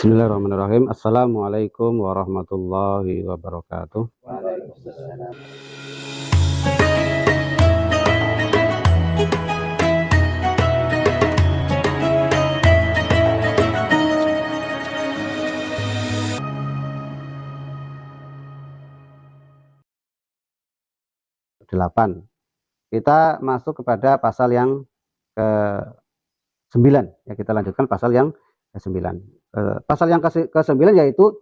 Bismillahirrahmanirrahim. Assalamualaikum warahmatullahi wabarakatuh. Waalaikumsalam. Delapan. Kita masuk kepada pasal yang ke-9. Ya, kita lanjutkan pasal yang ke-9. Pasal yang ke-9 yaitu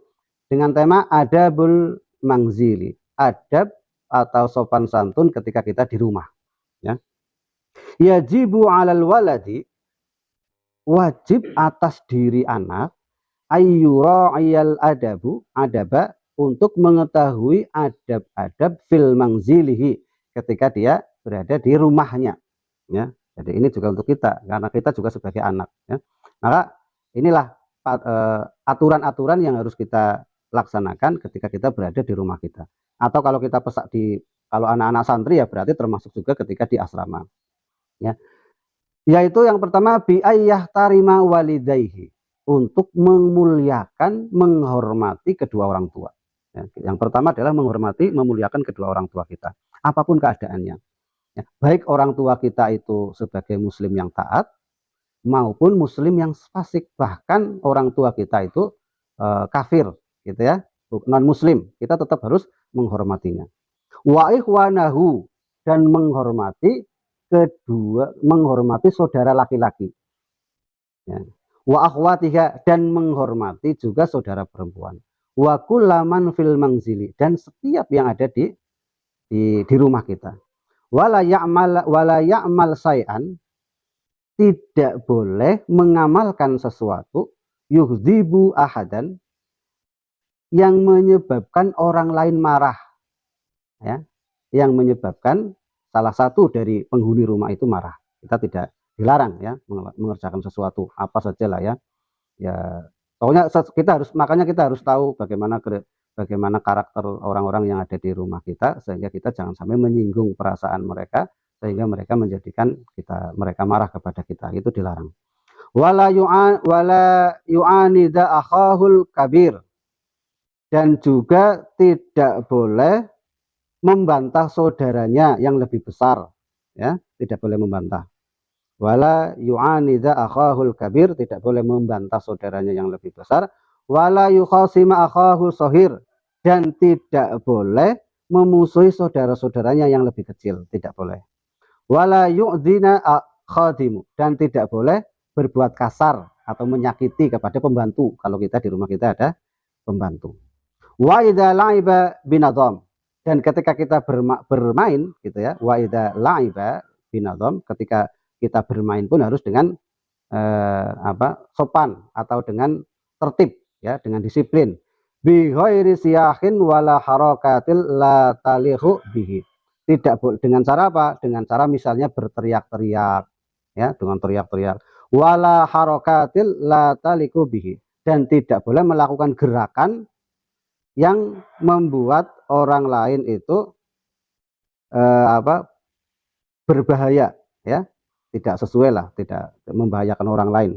dengan tema adabul mangzili. Adab atau sopan santun ketika kita di rumah. Ya. Yajibu 'alal waladi, wajib atas diri anak, ayyura'iyal adaba untuk mengetahui adab-adab fil mangzilihi ketika dia berada di rumahnya, ya. Jadi ini juga untuk kita, karena kita juga sebagai anak, ya. Maka inilah aturan-aturan yang harus kita laksanakan ketika kita berada di rumah kita. Atau kalau kita kalau anak-anak santri ya berarti termasuk juga ketika di asrama, ya. Yaitu yang pertama bi'ayyah tarima walidayhi, untuk memuliakan, menghormati kedua orang tua. Ya, yang pertama adalah menghormati, memuliakan kedua orang tua kita, apapun keadaannya. Ya, baik orang tua kita itu sebagai muslim yang taat, maupun muslim yang fasik, bahkan orang tua kita itu kafir, gitu ya, non muslim, kita tetap harus menghormatinya. Wa ikhwanahu, dan menghormati saudara laki-laki. Ya. Wa akhwatiha, dan menghormati juga saudara perempuan. Wa kullaman fil mangzili, dan setiap yang ada di rumah kita. Wala ya'mal say'an, tidak boleh mengamalkan sesuatu yughdibu ahadan, yang menyebabkan orang lain marah, ya, yang menyebabkan salah satu dari penghuni rumah itu marah. Kita tidak dilarang ya mengerjakan sesuatu apa saja lah ya. Ya, pokoknya makanya kita harus tahu bagaimana karakter orang-orang yang ada di rumah kita, sehingga kita jangan sampai menyinggung perasaan mereka sehingga mereka menjadikan mereka marah kepada kita. Itu dilarang. Wala yu'anida akhahul kabir, dan juga tidak boleh membantah saudaranya yang lebih besar, ya, tidak boleh membantah. Wala yu'anida akhahul kabir, tidak boleh membantah saudaranya yang lebih besar. Wala yukhasima akhahul sohir, dan tidak boleh memusuhi saudara-saudaranya yang lebih kecil, tidak boleh. Wala yu'dina khadimu, dan tidak boleh berbuat kasar atau menyakiti kepada pembantu kalau kita di rumah kita ada pembantu. Wa idza la'iba binadham, dan ketika kita bermain gitu ya, wa idza la'iba binadham, ketika kita bermain pun harus dengan sopan atau dengan tertib, ya, dengan disiplin. Bi ghairi siyahin wala harakatil la talihu bihi, tidak boleh dengan cara apa? Dengan cara misalnya berteriak-teriak, ya, dengan teriak-teriak. Wala harakatil la talihu bihi, dan tidak boleh melakukan gerakan yang membuat orang lain itu berbahaya, ya, tidak sesuai lah, tidak membahayakan orang lain.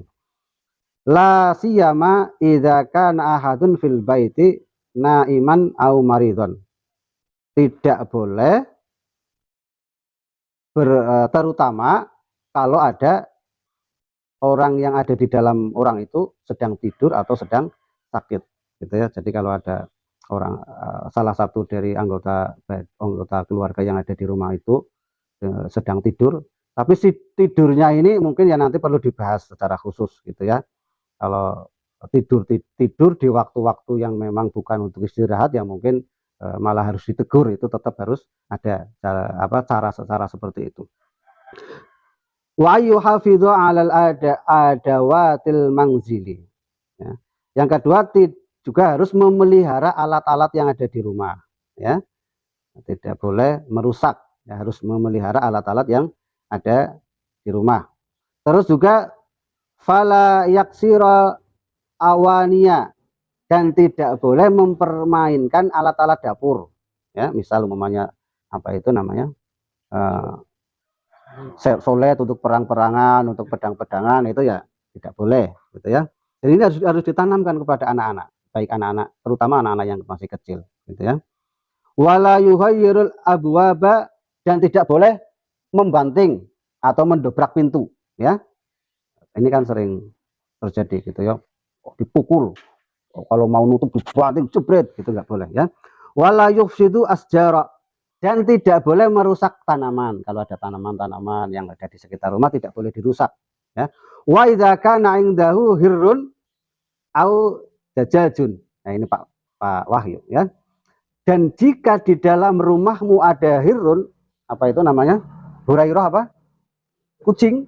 La siyama idza kana ahadun fil baiti naiman au maridon, tidak boleh terutama kalau ada orang yang ada di dalam orang itu sedang tidur atau sedang sakit, gitu ya. Jadi kalau ada orang salah satu dari anggota keluarga yang ada di rumah itu sedang tidur, tapi si tidurnya ini mungkin ya nanti perlu dibahas secara khusus, gitu ya. Kalau tidur di waktu-waktu yang memang bukan untuk istirahat, ya mungkin malah harus ditegur, itu tetap harus ada cara seperti itu. Wa yuhafidhu 'alal adawatil mangzili, ya. Yang kedua, juga harus memelihara alat-alat yang ada di rumah, ya. Tidak boleh merusak, ya, harus memelihara alat-alat yang ada di rumah. Terus juga fala yaksira awaniya, dan tidak boleh mempermainkan alat-alat dapur, ya. Misal umpamanya apa itu namanya solet untuk perang-perangan, untuk pedang-pedangan, itu ya tidak boleh, gitu ya. Jadi ini harus ditanamkan kepada anak-anak, baik anak-anak, terutama anak-anak yang masih kecil, gitu ya. Wala yuhayyirul abwaba, dan tidak boleh membanting atau mendobrak pintu, ya. Ini kan sering terjadi gitu ya. Dipukul, kalau mau nutup dibanting jebret, gitu nggak boleh ya. Wala yufsidu asjara, dan tidak boleh merusak tanaman. Kalau ada tanaman-tanaman yang ada di sekitar rumah tidak boleh dirusak, ya. Wa idza kana indahu hirrun au dajajun. Nah, ini Pak Wahyu ya. Dan jika di dalam rumahmu ada hirrun, apa itu namanya? Hurairah apa? Kucing,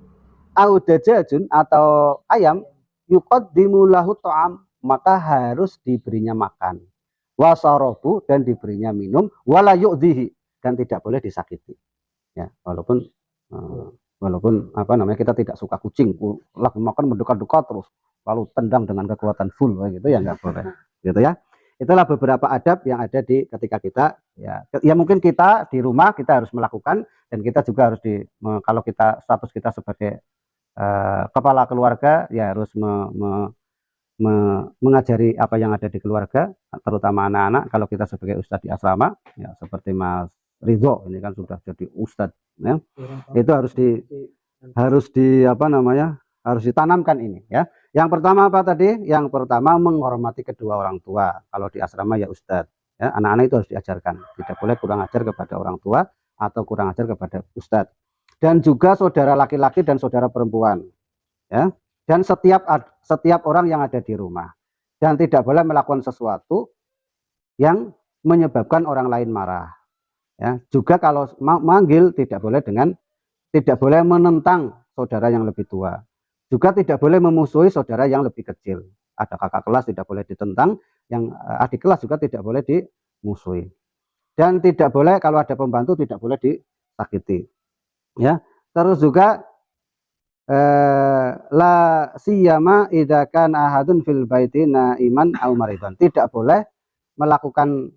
au dajajun atau ayam, yuqaddimu lahu ta'am, maka harus diberinya makan. Wasarabu, dan diberinya minum, wala yu'dhihi, dan tidak boleh disakiti. Ya, walaupun apa namanya, kita tidak suka kucing, lagi makan mendekat-dekat terus lalu tendang dengan kekuatan full gitu ya, nggak boleh gitu ya. Itulah beberapa adab yang ada di ketika kita ya mungkin kita di rumah kita harus melakukan, dan kita juga harus kalau kita status kita sebagai kepala keluarga ya harus mengajari apa yang ada di keluarga, terutama anak-anak. Kalau kita sebagai ustadz di asrama ya seperti Mas Ridho ini kan sudah jadi ustadz ya, itu harus di apa namanya, harus ditanamkan ini ya. Yang pertama apa tadi? Yang pertama menghormati kedua orang tua. Kalau di asrama ya ustadz ya, anak-anak itu harus diajarkan, tidak boleh kurang ajar kepada orang tua atau kurang ajar kepada ustadz. Dan juga saudara laki-laki dan saudara perempuan ya, dan setiap orang yang ada di rumah, dan tidak boleh melakukan sesuatu yang menyebabkan orang lain marah ya. Juga kalau manggil tidak boleh menentang saudara yang lebih tua, juga tidak boleh memusuhi saudara yang lebih kecil. Ada kakak kelas tidak boleh ditentang, yang adik kelas juga tidak boleh dimusuhi, dan tidak boleh kalau ada pembantu tidak boleh disakiti ya. Terus juga la siyama idza kana ahadun fil baiti naiman au maridan, tidak boleh melakukan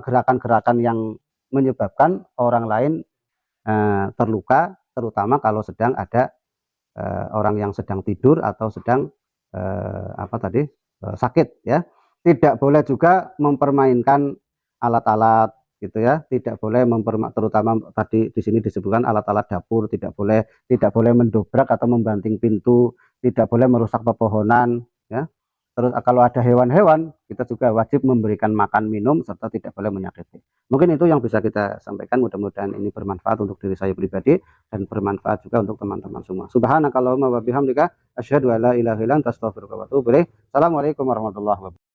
gerakan-gerakan yang menyebabkan orang lain terluka, terutama kalau sedang ada orang yang sedang tidur atau sedang sakit ya. Tidak boleh juga mempermainkan alat-alat gitu ya, tidak boleh terutama tadi di sini disebutkan alat-alat dapur, tidak boleh mendobrak atau membanting pintu, tidak boleh merusak pepohonan ya. Terus kalau ada hewan-hewan kita juga wajib memberikan makan, minum, serta tidak boleh menyakiti. Mungkin itu yang bisa kita sampaikan, mudah-mudahan ini bermanfaat untuk diri saya pribadi dan bermanfaat juga untuk teman-teman semua. Subhanakallahumma wa bihamdika asyhadu an la ilaha illa anta astaghfiruka wa atubu ilaik. Assalamualaikum warahmatullahi wabarakatuh.